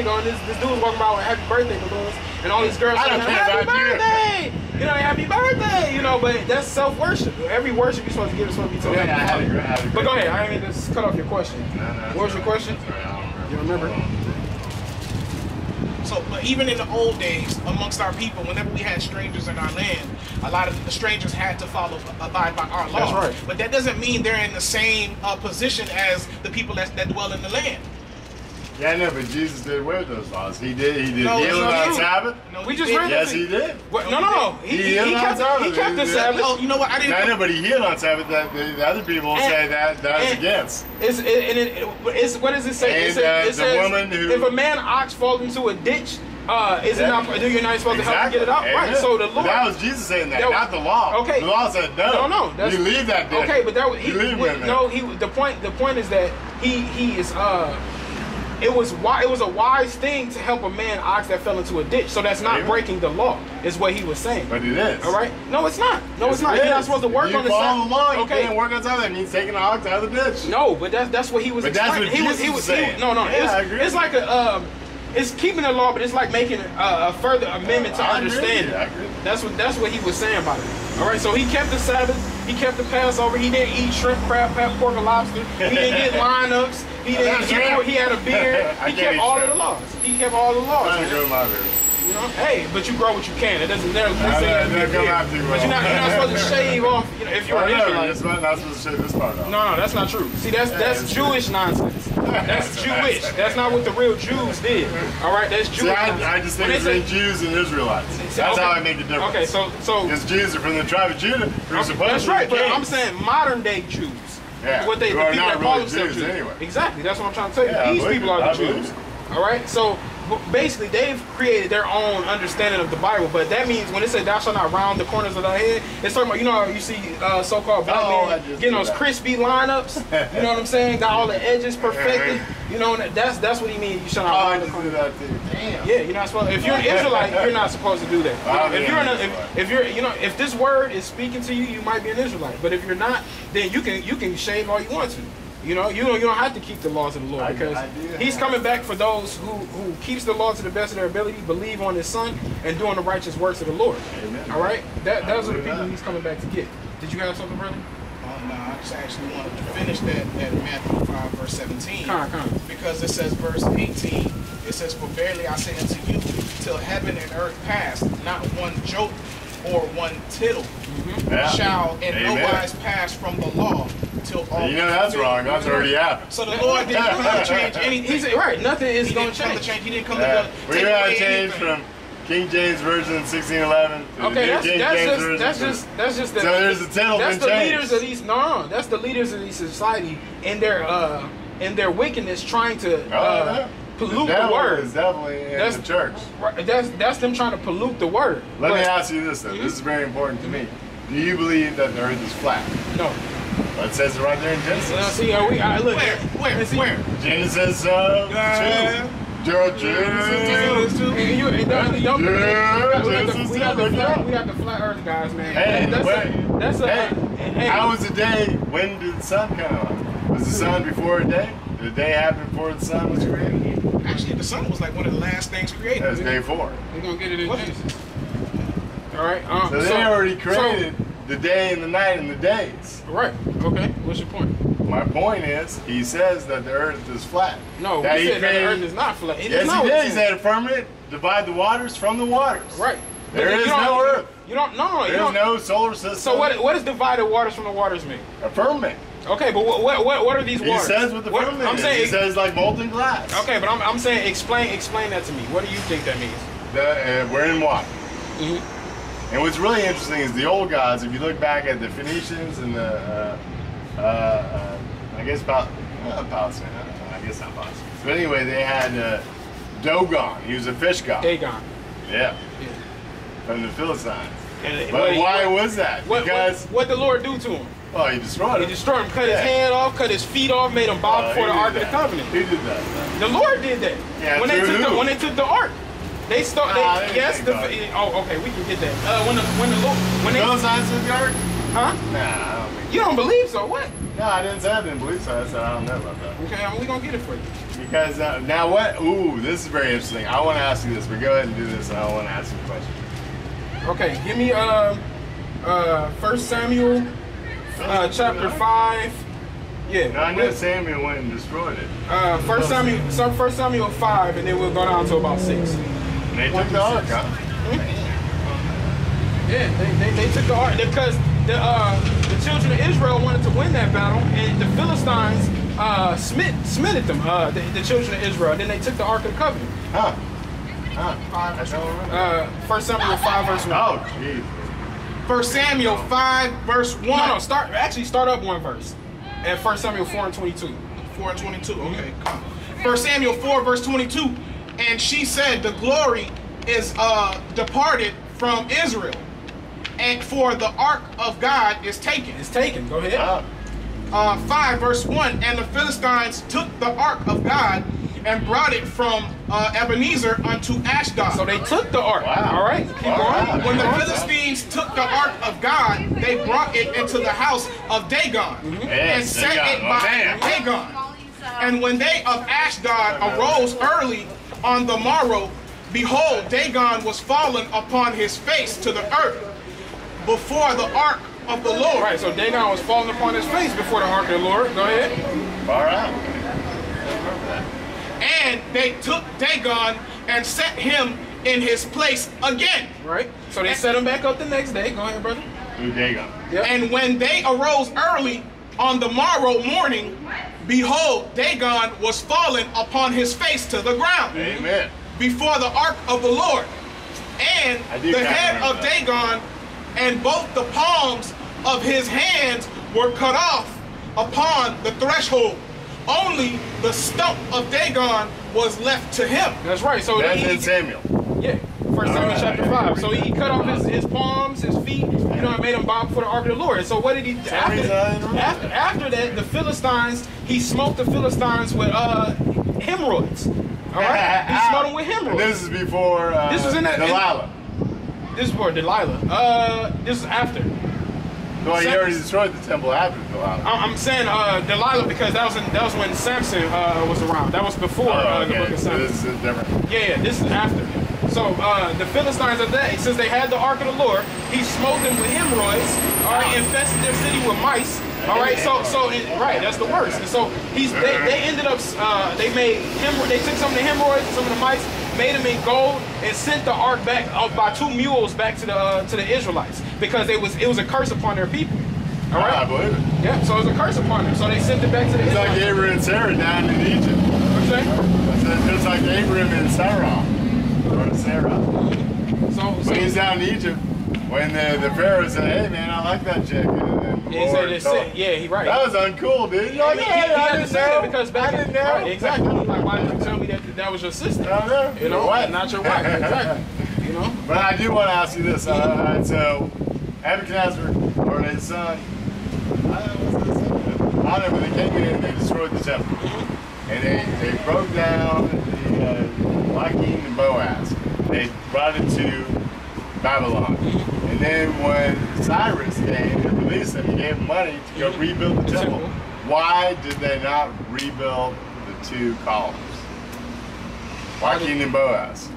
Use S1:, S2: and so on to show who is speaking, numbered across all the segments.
S1: Pentagon. This dude was walking around with happy birthday balloons, and all these girls saying, happy birthday! You know, happy birthday! You know, but that's self-worship. Every worship you're supposed to give is supposed to be to happy. But go ahead, I didn't mean to cut off your question. What was your question? You remember?
S2: So, but even in the old days, amongst our people, whenever we had strangers in our land, a lot of the strangers had to abide by our laws.
S1: That's right.
S2: But that doesn't mean they're in the same position as the people that dwell in the land.
S3: Yeah, I know, but Jesus did away with those laws. He did heal on Sabbath.
S1: No, we just read
S3: Yes, he did.
S1: What? No. He kept the Sabbath.
S2: Oh, you know what? I didn't.
S3: I know, but he healed on Sabbath. That the other people say that's against.
S1: What does it say? It says if a man ox falls into a ditch, is it not? You're not supposed to help him get it out, right? So the Lord.
S3: That was Jesus saying that, not the law.
S1: Okay.
S3: The law said no.
S1: No.
S3: You leave that ditch.
S1: Okay, but that
S3: you leave him there.
S1: The point is that he is It was a wise thing to help a man ox that fell into a ditch. So that's not breaking the law, is what he was saying.
S3: But it is.
S1: All right? No, it's not. No, it's not. You're not supposed to work on the Sabbath.
S3: You follow the law. You can't work on Sabbath. That means taking the ox out of the ditch.
S1: No, but that's what he was.
S3: But that's what Jesus was saying.
S1: No.
S3: Yeah, I agree.
S1: It's like it's keeping the law, but it's like making a further amendment to understand it.
S3: I agree.
S1: That's what he was saying about it. All right, so he kept the Sabbath, he kept the Passover, he didn't eat shrimp, crab, pork, or lobster, he didn't get lineups, he had a beard, he kept all of the laws. He kept all the laws.
S3: I grow my beard.
S1: You know, hey, but you grow what you can. It doesn't never say but you're not supposed to shave off. You know, if you're an Israelite.
S3: You're not supposed to shave this part off.
S1: No, that's not true. See, that's Jewish nonsense. That's Jewish. That's not what the real Jews did. All right, that's Jewish.
S3: See, I distinguish between Jews and Israelites. That's how I make the difference.
S1: Okay, so
S3: because Jews are from the tribe of Judah, who supposed
S1: that's right. But I'm saying modern day Jews.
S3: Yeah,
S1: what they
S3: who
S1: the
S3: are
S1: people
S3: not
S1: that call
S3: really
S1: themselves
S3: Jews
S1: Jews.
S3: anyway.
S1: Exactly. That's what I'm trying to tell you.
S3: Yeah,
S1: These people are the Jews. All right, so basically they've created their own understanding of the Bible, but that means when it says thou shalt not round the corners of thy head, it's talking about, you know, you see so-called black men getting those crispy lineups, you know what I'm saying, got all the edges perfected, you know, that's what he means, you shall not round the corners.
S3: Damn.
S1: Yeah, you're not supposed to, if you're an Israelite, you're not supposed to do that. If this word is speaking to you, you might be an Israelite, but if you're not, then you can shave all you want to. You know, you don't have to keep the laws of the Lord, because he's coming back for those who keeps the law to the best of their ability, believe on his son, and doing the righteous works of the Lord.
S3: Amen.
S1: All right? Those are the people he's coming back to get. Did you have something, brother?
S2: No, I just actually wanted to finish that Matthew 5, verse 17. Because it says, verse 18, it says, for verily I say unto you, till heaven and earth pass, not one jot or one tittle shall in no wise pass from the law till all.
S3: You know that's wrong. That's already happened.
S2: So the Lord didn't come to change anything.
S1: He's right. Nothing is going to change.
S2: He didn't come to
S3: we're going to change from King James Version 1611 to
S1: okay,
S3: the King James Version.
S1: That's just the.
S3: So there's a tittle
S1: that's the
S3: changed.
S1: leaders of these. No, that's the leaders of these society in their wickedness, trying to pollute the word.
S3: Is definitely in the church.
S1: Right, that's them trying to pollute the word.
S3: Let me ask you this though. This is very important to me. Do you believe that the earth is flat?
S1: No.
S3: Well, it says it right there in Genesis.
S1: Now, see, look.
S2: Where?
S3: Genesis 2. Genesis 2.
S1: We got the flat earth guys, man.
S3: Hey, how was the day? When did the sun come on? Was the sun before a day? Did the day happen before the sun was created?
S2: Actually, the sun was like one of the last things created.
S3: That's day 4.
S1: We're going to get it in Genesis. All right.
S3: So they already created the day and the night and the days.
S1: Right. Okay. What's your point?
S3: My point is, he says that the earth is flat.
S1: No, he said that the earth is not flat.
S3: Yes, he did. He said affirmative, divide the waters from the waters.
S1: Right.
S3: There is no earth.
S1: You don't. No.
S3: There's no solar system.
S1: So what does divided waters from the waters mean?
S3: A firmament.
S1: Okay, but what are these waters?
S3: He says what the firmament is. He says like molten glass.
S1: Okay, but I'm saying explain that to me. What do you think that means?
S3: We're in water. And what's really interesting is the old gods, if you look back at the Phoenicians and the, I guess Palestine, I guess not Palestine. But anyway, they had Dagon. He was a fish god.
S1: Dagon.
S3: Yeah. From the Philistines. But why was that? Because
S1: what did the Lord do to him?
S3: Oh, he destroyed him.
S1: He destroyed him, cut his hand off, cut his feet off, made him bow before the Ark of the Covenant.
S3: He did that.
S1: The Lord did that.
S3: Yeah,
S1: when they took the Ark. They start. Okay, we can get that. When the Lord, when they
S3: Philistines took the Ark?
S1: Huh?
S3: Nah, I don't think.
S1: You don't believe so? What?
S3: No, I didn't say I didn't believe so. I said I don't know about that.
S1: Okay, we're gonna get it for you.
S3: Because now what? Ooh, this is very interesting. I want to ask you this, but go ahead and do this, and I want to ask you a question. Okay,
S1: give me 1 Samuel chapter 5. Yeah.
S3: No, I know Samuel went and destroyed it.
S1: 1 Samuel 5, and then we'll go down to about 6.
S3: And they took the ark, huh?
S1: Yeah, they took the ark because the children of Israel wanted to win that battle, and the Philistines smitted them, the children of Israel. Then they took the Ark of the Covenant.
S3: Huh. I don't remember.
S1: 1 Samuel 5, verse 1.
S3: Oh, jeez.
S2: 1 Samuel 5, verse 1.
S1: No, start up one verse. At 1 Samuel 4 and 22.
S2: 4 and 22, okay, come. 1 Samuel 4, verse 22. And she said, the glory is departed from Israel, and for the ark of God is taken.
S1: It's taken, go ahead.
S2: 5, verse 1. And the Philistines took the ark of God and brought it from Ebenezer unto Ashdod.
S1: So they took the ark. Wow. All right, keep going.
S2: When the Philistines took the ark of God, they brought it into the house of Dagon and set it by Dagon. And when they of Ashdod arose early on the morrow, behold, Dagon was fallen upon his face to the earth before the ark of the Lord.
S1: Right, so Dagon was falling upon his face before the ark of the Lord. Go ahead.
S3: All right.
S2: And they took Dagon and set him in his place again.
S1: Right. So they set him back up the next day. Go ahead, brother.
S3: Who Dagon?
S1: Yep.
S2: And when they arose early on the morrow morning, behold, Dagon was fallen upon his face to the ground.
S3: Amen.
S2: Before the ark of the Lord. And the head of Dagon and both the palms of his hands were cut off upon the threshold. Only the stump of Dagon was left to him.
S1: That's right. So
S3: that's in Samuel.
S1: Yeah. 1 Samuel chapter 5. So he cut off his palms, his feet, and made him bow before the ark of the Lord. And so what did he do? After that, the Philistines, he smote the Philistines with hemorrhoids. All right? He smote them with hemorrhoids.
S3: And this is before
S1: this was in that,
S3: Delilah.
S1: This is before Delilah. This is after.
S3: Well, he already destroyed the temple after Delilah.
S1: I'm saying Delilah because that was when Samson was around. That was before the book of Samson.
S3: This is different.
S1: Yeah, this is after. So the Philistines of that, since they had the ark of the Lord, he smote them with hemorrhoids. All right, infested their city with mice. All right, right, that's the worst. And so they ended up they took some of the hemorrhoids, some of the mice, made them in gold, and sent the ark back by 2 mules back to the Israelites because it was a curse upon their people. All right,
S3: I believe it.
S1: Yeah, so it was a curse upon them. So they sent it back to the Israelites.
S3: It's like Abraham and Sarah down in Egypt.
S1: What's that?
S3: Just like Abraham and Sarah. Or Sarah. So he's down in Egypt when the Pharaoh said, "Hey man, I like that chick."
S1: He right.
S3: That was uncool, dude. Like,
S1: he had to say that because back in there, right, exactly. Like, why did you tell me that was your sister?
S3: I know.
S1: You know, not your wife. Exactly. You know.
S3: But I do want to ask you this. So Nebuchadnezzar or his son, I don't know, but they came in and they destroyed the temple, and they broke down the Joachim and Boaz. They brought it to Babylon. And then when Cyrus came and released them, he gave them money to go rebuild the temple. Why did they not rebuild the 2 columns? Joachim and Boaz.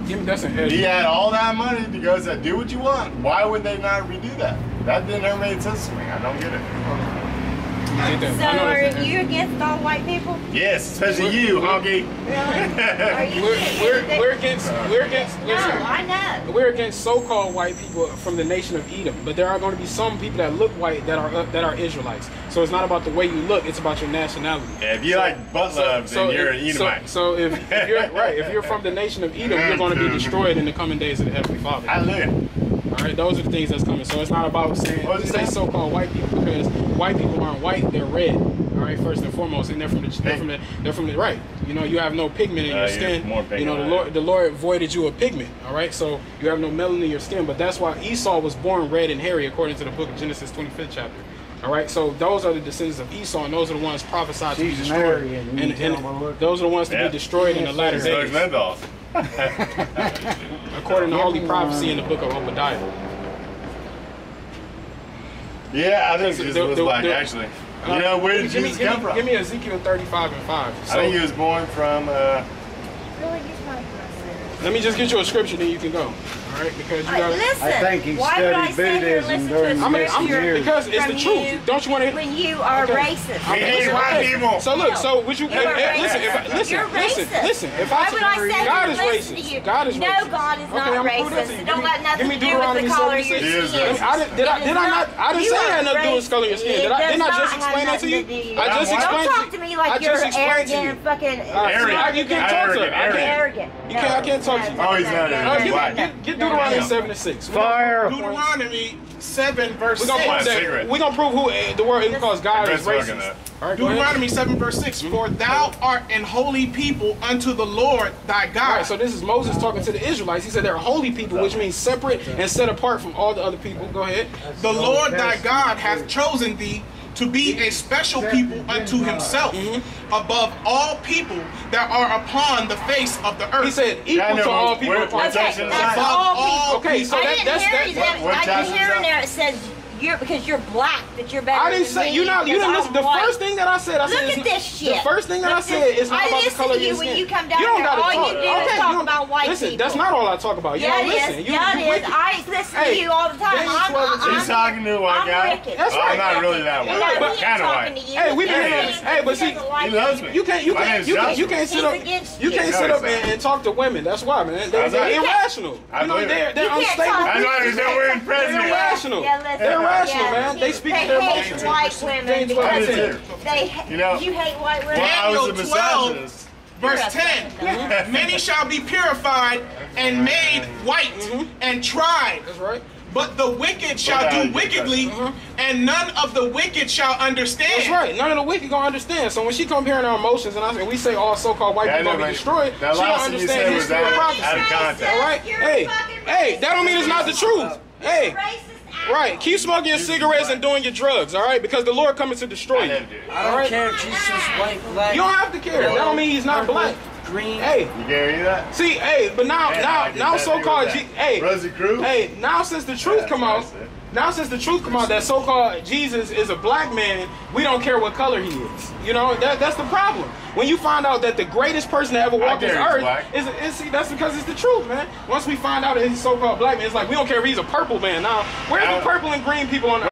S3: He had all that money to go say, do what you want. Why would they not redo that? That didn't ever make sense to me. I don't get it.
S4: So are you against all white people?
S3: Yes, especially you, honky.
S4: Really?
S1: We're against.
S4: No, I know.
S1: We're against so-called white people from the nation of Edom, but there are going to be some people that look white that are Israelites. So it's not about the way you look; it's about your nationality.
S3: Yeah, if you like butt love, then you're an Edomite.
S1: So if you're right, if you're from the nation of Edom, you're going to be destroyed in the coming days of the Heavenly Father.
S3: Hallelujah.
S1: All right, those are the things that's coming. So it's not about saying just say so-called white people because white people aren't white; they're red. All right, first and foremost, and they're from the right. You know, you have no pigment in your skin. You know, the Lord voided you a pigment. All right, so you have no melanin in your skin. But that's why Esau was born red and hairy, according to the book of Genesis 25th chapter. All right, so those are the descendants of Esau, and those are the ones prophesied to be destroyed. And those are the ones to be destroyed in the latter days. According to holy prophecy in the book of Obadiah.
S3: Yeah, I think Jesus was black, actually. You know, where did Jesus come from?
S1: Give me Ezekiel 35:5.
S3: I think he was born from...
S1: Let me just get you a scripture, then you can go. All right, because you got.
S4: Listen.
S5: I think he studied Buddhism during the years.
S1: Because it's the truth. Don't you want to?
S4: When you are racist.
S3: He hates white people.
S1: So look, so would you? Listen. If
S4: Why would I say
S1: God is
S4: listen to
S1: racist.
S4: you?
S1: God is racist.
S4: No, God is not racist. Don't let nothing to do with the color of your skin.
S1: Did I not? I didn't say it had nothing to do with color of your skin. Didn't I just explain that to you? I just explained.
S4: Don't talk to me like you're arrogant, fucking.
S1: You can't talk to her.
S4: Arrogant.
S1: I can't talk to you.
S3: Oh, he's not arrogant.
S1: Get Deuteronomy 7:6.
S5: Fire.
S2: Deuteronomy 7 verse 6.
S1: We're gonna prove who the word even calls God is racist.
S2: Deuteronomy 7 verse 6. For thou art an holy people unto the Lord thy God.
S1: All right, so this is Moses talking to the Israelites. He said they're holy people, which means separate and set apart from all the other people. Go ahead.
S2: The Lord thy God hath chosen thee to be a special people unto himself, above all people that are upon the face of the earth.
S1: He said equal to all people.
S4: Okay, so that's I can hear in there it says because you're black that you're better.
S1: I didn't say you didn't listen. The first thing that I said,
S4: look at this shit.
S1: The first thing that I said is not about the color of your skin.
S4: When you come down here, all you do is talk about white people.
S1: Listen, that's not all I talk about. You don't listen.
S4: Yeah, it is. I listen to you all the time.
S3: He's talking to a white guy.
S1: That's right.
S3: I'm not really that white, but kind of white.
S1: Hey, we been. Hey, but see,
S3: he loves me.
S1: You can't sit up and talk to women. That's why, man. They're irrational. You know, they're unstable.
S3: That's why they're wearing president.
S1: They're irrational. They're irrational, man. They speak their emotions.
S4: They hate white women because you hate white women.
S3: Well,
S2: Daniel 12, verse 10. Many shall be purified and made white and tried.
S1: That's right.
S2: But the wicked shall do wickedly, and none of the wicked shall understand.
S1: That's right. None of the wicked gonna understand. So when she come here in our emotions and we say all so-called white people gonna be destroyed, she don't understand history and prophecy.
S3: Out of context.
S1: All right? Hey, that don't mean it's not the truth. Hey. Right, keep smoking your cigarettes and doing your drugs, all right? Because the Lord coming to destroy you.
S5: I don't care if Jesus is white, black.
S1: You don't have to care. That don't mean he's not black.
S5: Green.
S1: Hey,
S3: you carry that?
S1: See, but now so-called
S3: Rosie Crew.
S1: Hey, now since the truth come out, that so-called Jesus is a black man, we don't care what color he is. You know, that's the problem. When you find out that the greatest person to ever walk this earth see, that's because it's the truth, man. Once we find out that he's so-called black man, it's like we don't care if he's a purple man. Now, where's the purple and green people on the